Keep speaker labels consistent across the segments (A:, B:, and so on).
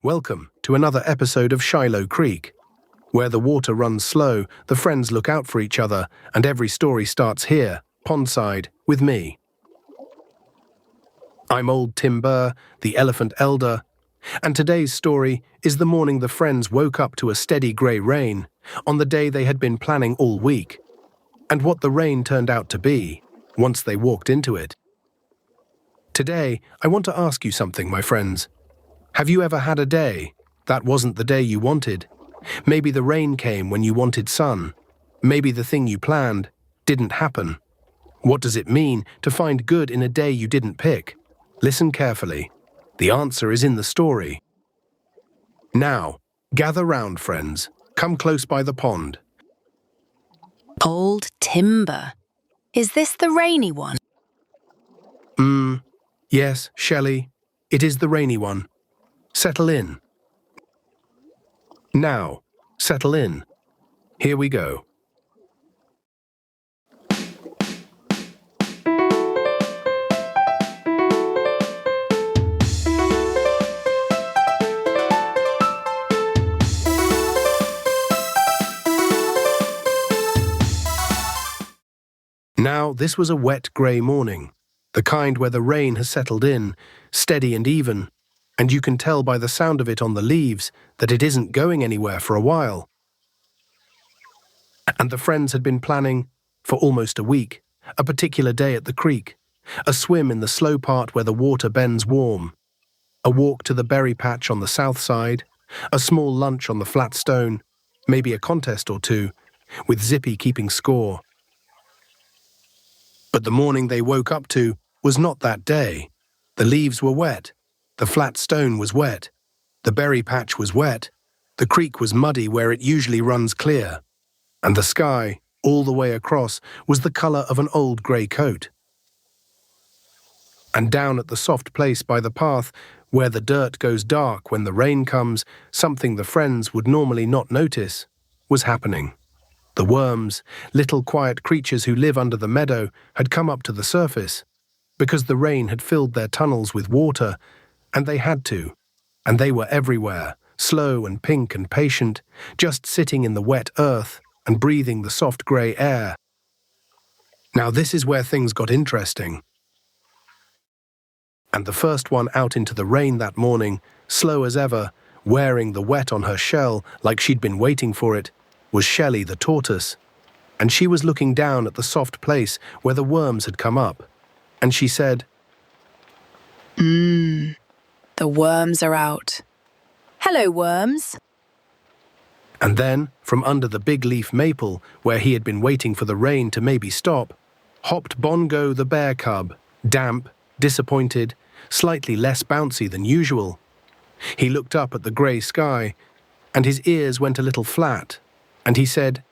A: Welcome to another episode of Shiloh Creek. Where the water runs slow, the friends look out for each other, and every story starts here, pondside, with me. I'm old Tim Burr, the elephant elder, and today's story is the morning the friends woke up to a steady grey rain on the day they had been planning all week, and what the rain turned out to be once they walked into it. Today, I want to ask you something, my friends. Have you ever had a day that wasn't the day you wanted? Maybe the rain came when you wanted sun. Maybe the thing you planned didn't happen. What does it mean to find good in a day you didn't pick? Listen carefully. The answer is in the story. Now, gather round, friends. Come close by the pond.
B: Old timber. Is this the rainy one?
A: Yes, Shelly. It is the rainy one. Settle in. Now, settle in. Here we go. Now, this was a wet grey morning, the kind where the rain has settled in, steady and even, and you can tell by the sound of it on the leaves that it isn't going anywhere for a while. And the friends had been planning, for almost a week, a particular day at the creek, a swim in the slow part where the water bends warm, a walk to the berry patch on the south side, a small lunch on the flat stone, maybe a contest or two, with Zippy keeping score. But the morning they woke up to was not that day. The leaves were wet. The flat stone was wet. The berry patch was wet. The creek was muddy where it usually runs clear. And the sky, all the way across, was the colour of an old grey coat. And down at the soft place by the path, where the dirt goes dark when the rain comes, something the friends would normally not notice was happening. The worms, little quiet creatures who live under the meadow, had come up to the surface, because the rain had filled their tunnels with water, and they had to, and they were everywhere, slow and pink and patient, just sitting in the wet earth and breathing the soft grey air. Now this is where things got interesting. And the first one out into the rain that morning, slow as ever, wearing the wet on her shell like she'd been waiting for it, was Shelly the tortoise, and she was looking down at the soft place where the worms had come up, and she said,
B: The worms are out. Hello, worms.
A: And then, from under the big leaf maple, where he had been waiting for the rain to maybe stop, hopped Bongo the bear cub, damp, disappointed, slightly less bouncy than usual. He looked up at the grey sky, and his ears went a little flat, and he said,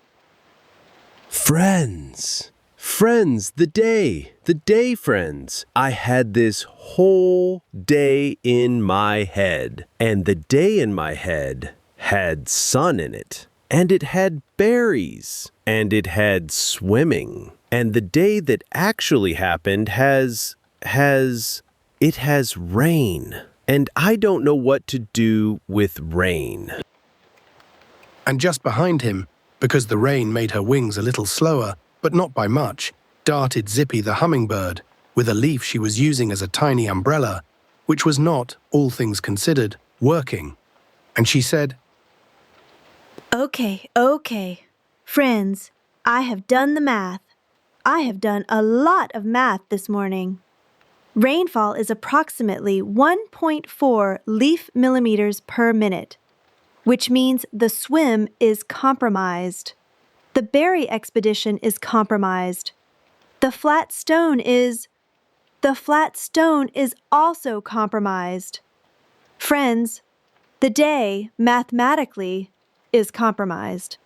C: Friends, the day, friends. I had this whole day in my head, and the day in my head had sun in it, and it had berries, and it had swimming, and the day that actually happened has rain, and I don't know what to do with rain.
A: And just behind him, because the rain made her wings a little slower, but not by much, darted Zippy the hummingbird, with a leaf she was using as a tiny umbrella, which was not, all things considered, working. And she said,
D: Okay. Friends, I have done the math. I have done a lot of math this morning. Rainfall is approximately 1.4 leaf millimeters per minute, which means the swim is compromised. The berry expedition is compromised. The flat stone is also compromised. Friends, the day, mathematically, is compromised.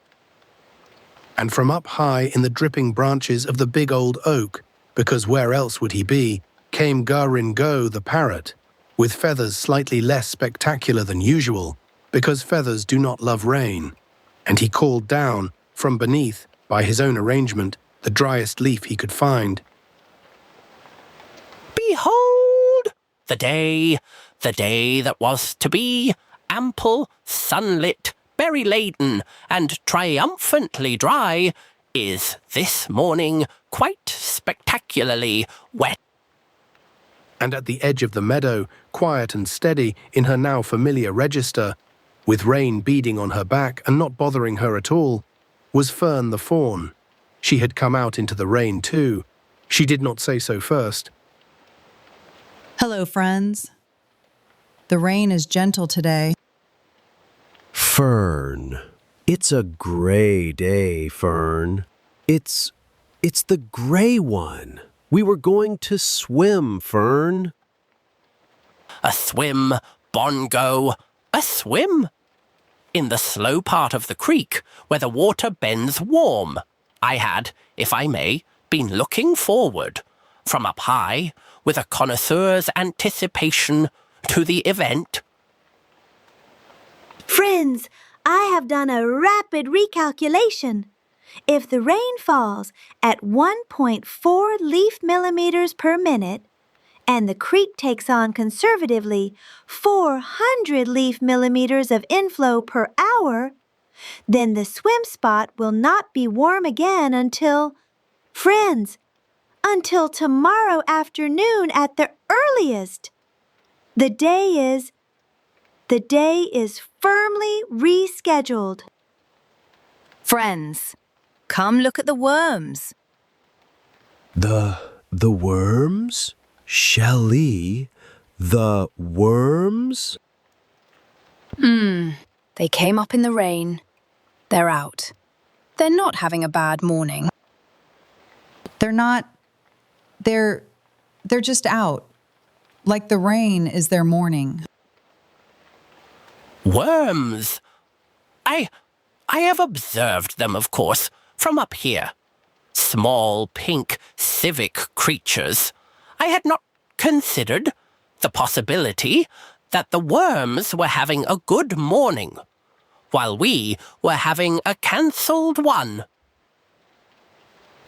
A: And from up high in the dripping branches of the big old oak, because where else would he be, came Garingo the parrot, with feathers slightly less spectacular than usual, because feathers do not love rain, and he called down, from beneath, by his own arrangement, the driest leaf he could find.
E: Behold, the day that was to be, ample, sunlit, berry-laden, and triumphantly dry, is this morning quite spectacularly wet.
A: And at the edge of the meadow, quiet and steady in her now familiar register, with rain beading on her back and not bothering her at all, was Fern the fawn. She had come out into the rain too. She did not say so first.
F: Hello, friends. The rain is gentle today.
C: Fern. It's a gray day, Fern. It's the gray one. We were going to swim, Fern.
E: A swim, bongo, a swim. In the slow part of the creek, where the water bends warm, I had, if I may, been looking forward, from up high, with a connoisseur's anticipation, to the event.
D: Friends, I have done a rapid recalculation. If the rain falls at 1.4 leaf millimeters per minute, and the creek takes on conservatively 400 leaf millimeters of inflow per hour, then the swim spot will not be warm again until, friends, until tomorrow afternoon at the earliest. The day is firmly rescheduled.
B: Friends, come look at the worms.
C: The worms? Shelly, the worms?
B: They came up in the rain. They're out. They're not having a bad morning.
F: They're not. They're just out. Like the rain is their morning.
E: Worms! I have observed them, of course, from up here. Small, pink, civic creatures. I had not considered the possibility that the worms were having a good morning, while we were having a cancelled one.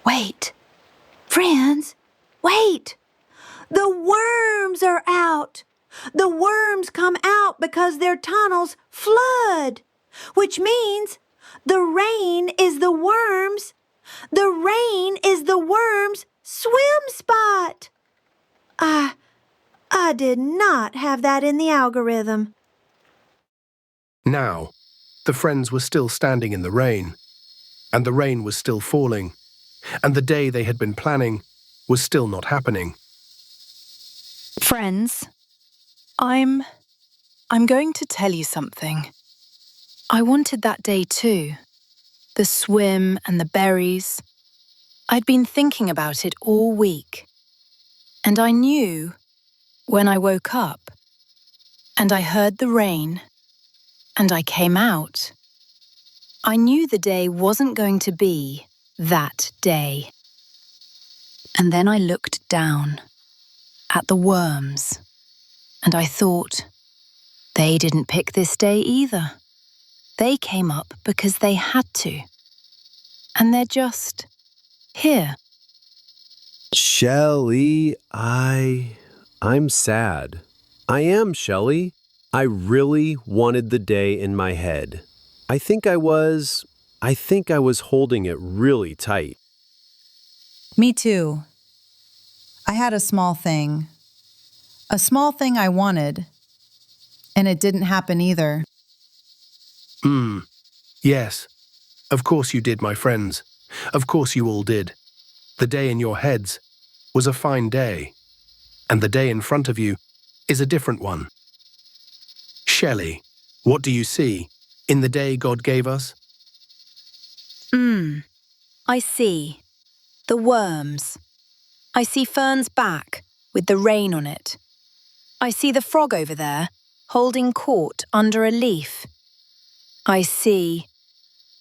D: Wait. Friends, wait. The worms are out. The worms come out because their tunnels flood, which means the rain is the worms. The rain is the worms' swim spot. I did not have that in the algorithm.
A: Now, the friends were still standing in the rain, and the rain was still falling, and the day they had been planning was still not happening.
B: Friends, I'm going to tell you something. I wanted that day too. The swim and the berries. I'd been thinking about it all week. And I knew when I woke up and I heard the rain and I came out, I knew the day wasn't going to be that day. And then I looked down at the worms and I thought, they didn't pick this day either. They came up because they had to. And they're just here.
C: Shelly, I'm sad. I am, Shelly. I really wanted the day in my head. I think I was holding it really tight.
F: Me too. I had a small thing I wanted, and it didn't happen either.
A: Yes. Of course you did, my friends. Of course you all did. The day in your heads was a fine day, and the day in front of you is a different one. Shelley, what do you see in the day God gave us?
B: I see. The worms. I see Fern's back with the rain on it. I see the frog over there holding court under a leaf. I see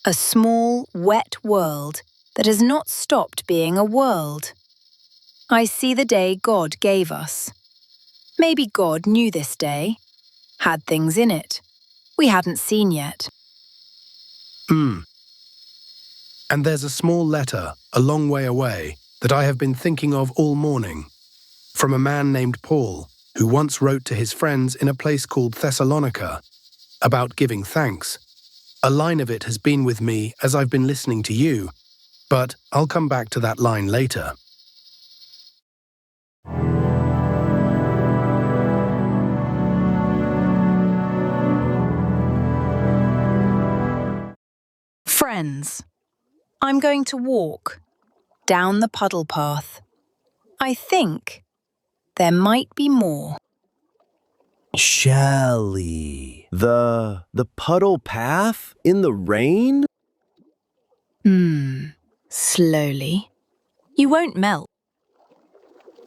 B: a small, wet world that has not stopped being a world. I see the day God gave us. Maybe God knew this day, had things in it we hadn't seen yet.
A: And there's a small letter a long way away that I have been thinking of all morning, from a man named Paul, who once wrote to his friends in a place called Thessalonica. about giving thanks. A line of it has been with me as I've been listening to you, but I'll come back to that line later.
B: Friends, I'm going to walk down the puddle path. I think there might be more.
C: Shelly. The puddle path in the rain?
B: Slowly. You won't melt.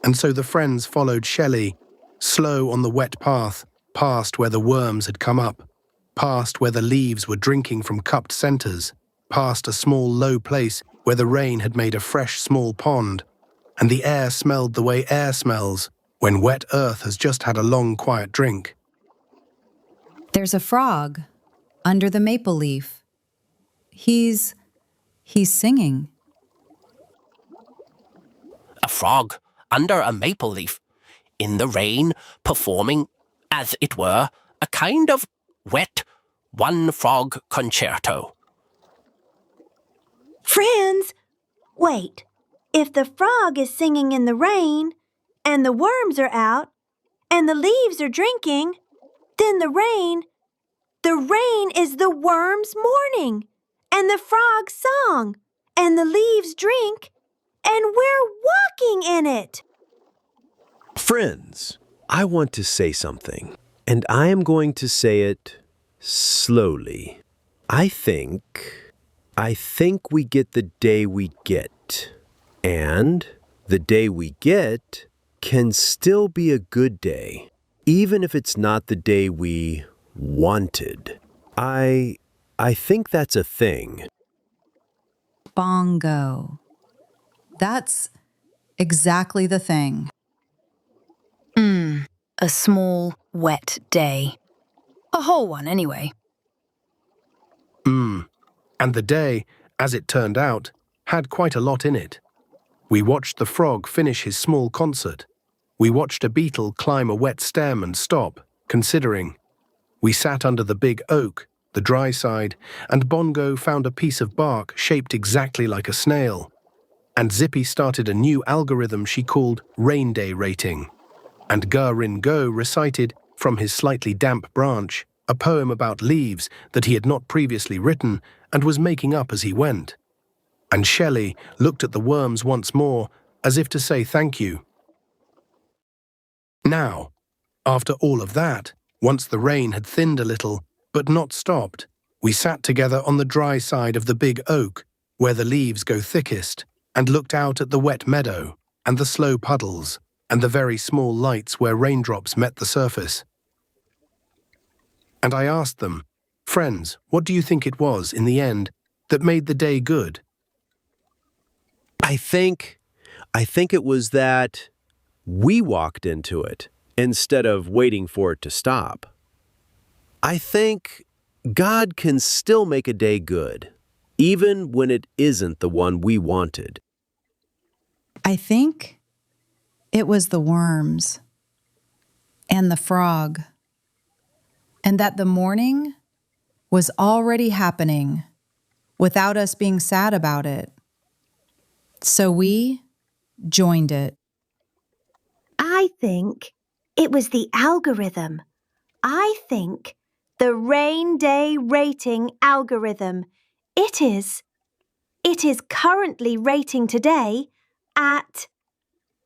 A: And so the friends followed Shelly, slow on the wet path, past where the worms had come up, past where the leaves were drinking from cupped centers, past a small low place where the rain had made a fresh small pond, and the air smelled the way air smells when wet earth has just had a long quiet drink.
F: There's a frog under the maple leaf. He's singing.
E: A frog under a maple leaf, in the rain, performing, as it were, a kind of wet one-frog concerto.
D: Friends, wait. If the frog is singing in the rain, and the worms are out, and the leaves are drinking, then the rain is the worms' mourning, and the frog's song, and the leaves drink, and we're walking in it.
C: Friends, I want to say something, and I am going to say it slowly. I think we get the day we get, and the day we get can still be a good day, even if it's not the day we wanted. I think that's a thing.
F: Bongo. That's exactly the thing.
B: A small, wet day. A whole one, anyway.
A: And the day, as it turned out, had quite a lot in it. We watched the frog finish his small concert. We watched a beetle climb a wet stem and stop, considering. We sat under the big oak, the dry side, and Bongo found a piece of bark shaped exactly like a snail. And Zippy started a new algorithm she called Rain Day Rating. And Go recited, from his slightly damp branch, a poem about leaves that he had not previously written and was making up as he went. And Shelly looked at the worms once more, as if to say thank you. Now, after all of that, once the rain had thinned a little, but not stopped, we sat together on the dry side of the big oak, where the leaves go thickest, and looked out at the wet meadow, and the slow puddles, and the very small lights where raindrops met the surface. And I asked them, friends, what do you think it was, in the end, that made the day good?
C: I think it was that we walked into it instead of waiting for it to stop. I think God can still make a day good, even when it isn't the one we wanted.
F: I think it was the worms and the frog, and that the morning was already happening without us being sad about it. So we joined it.
D: I think it was the algorithm. I think the Rain Day Rating algorithm. It is currently rating today at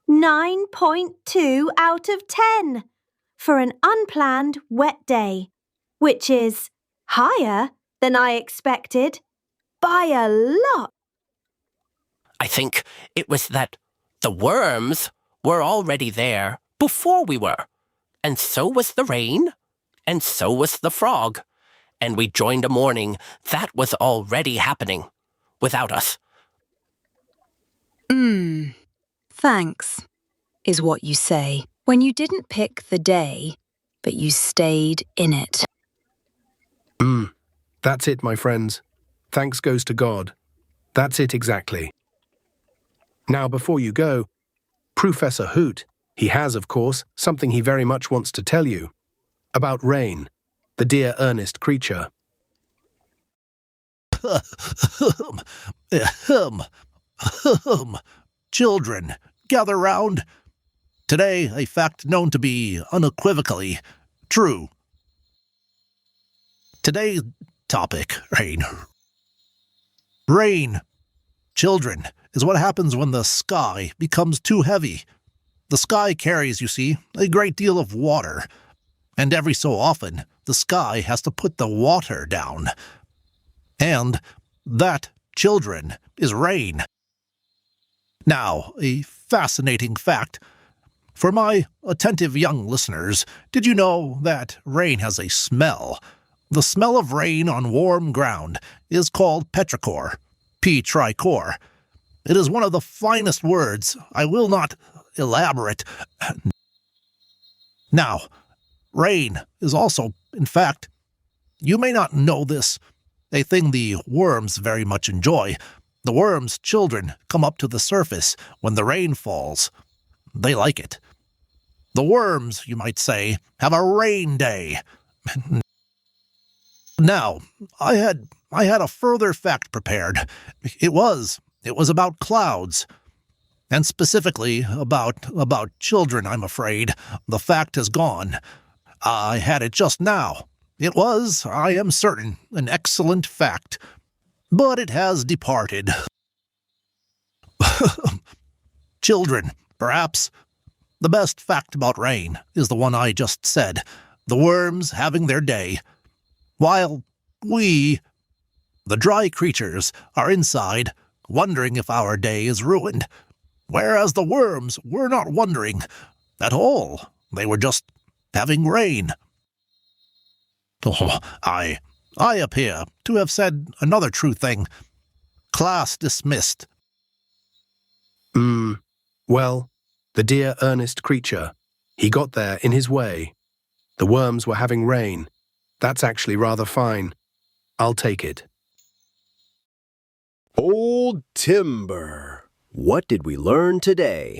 D: 9.2 out of 10 for an unplanned wet day, which is higher than I expected by a lot.
E: I think it was that the worms were already there before we were, and so was the rain, and so was the frog, and we joined a morning that was already happening without us.
B: Thanks, is what you say when you didn't pick the day, but you stayed in it.
A: That's it, my friends. Thanks goes to God. That's it exactly. Now, before you go, Professor Hoot, he has, of course, something he very much wants to tell you. About rain. the dear earnest creature.
G: Children, gather round. Today, a fact known to be unequivocally true. Today's topic, rain. Rain, children, is what happens when the sky becomes too heavy. The sky carries, you see, a great deal of water, and every so often, the sky has to put the water down. And that, children, is rain. Now, a fascinating fact. For my attentive young listeners, did you know that rain has a smell? The smell of rain on warm ground is called petrichor, P-trichor. It is one of the finest words. I will not elaborate. Now, rain is also, in fact, you may not know this, a thing the worms very much enjoy. The worms' children come up to the surface when the rain falls. They like it. The worms, you might say, have a rain day. Now, I had a further fact prepared. It was about clouds, and specifically about children, I'm afraid. The fact has gone. I had it just now. It was, I am certain, an excellent fact, but it has departed. Children, perhaps. The best fact about rain is the one I just said, the worms having their day, while we, the dry creatures, are inside, wondering if our day is ruined, whereas the worms were not wondering at all. They were just having rain. Oh, I appear to have said another true thing. Class dismissed.
A: Well, the dear earnest creature, he got there in his way. The worms were having rain. That's actually rather fine. I'll take it.
C: Old timber. What did we learn today?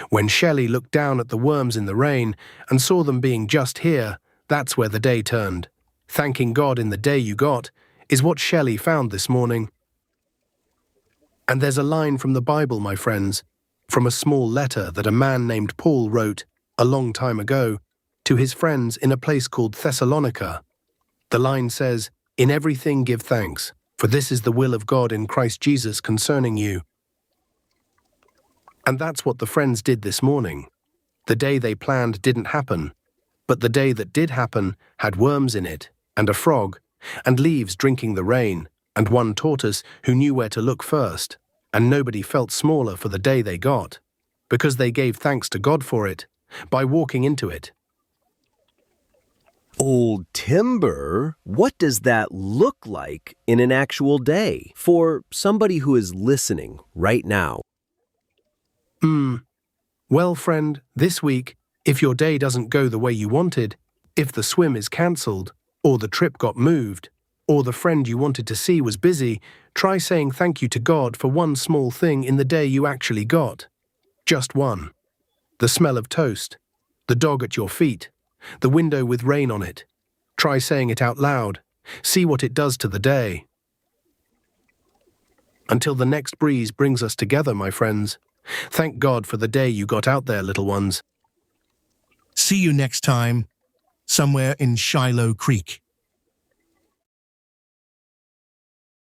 A: When Shelly looked down at the worms in the rain and saw them being just here, that's where the day turned. Thanking God in the day you got is what Shelly found this morning. And there's a line from the Bible, my friends, from a small letter that a man named Paul wrote a long time ago to his friends in a place called Thessalonica. The line says, "In everything give thanks, for this is the will of God in Christ Jesus concerning you." And that's what the friends did this morning. The day they planned didn't happen, but the day that did happen had worms in it, and a frog, and leaves drinking the rain, and one tortoise who knew where to look first, and nobody felt smaller for the day they got, because they gave thanks to God for it, by walking into it.
C: Old timber? What does that look like in an actual day for somebody who is listening right now?
A: Well, friend, this week, if your day doesn't go the way you wanted, if the swim is cancelled, or the trip got moved, or the friend you wanted to see was busy, try saying thank you to God for one small thing in the day you actually got. Just one. The smell of toast, the dog at your feet, the window with rain on it. Try saying it out loud. See what it does to the day. Until the next breeze brings us together, my friends. Thank God for the day you got out there, little ones.
H: See you next time, somewhere in Shiloh Creek.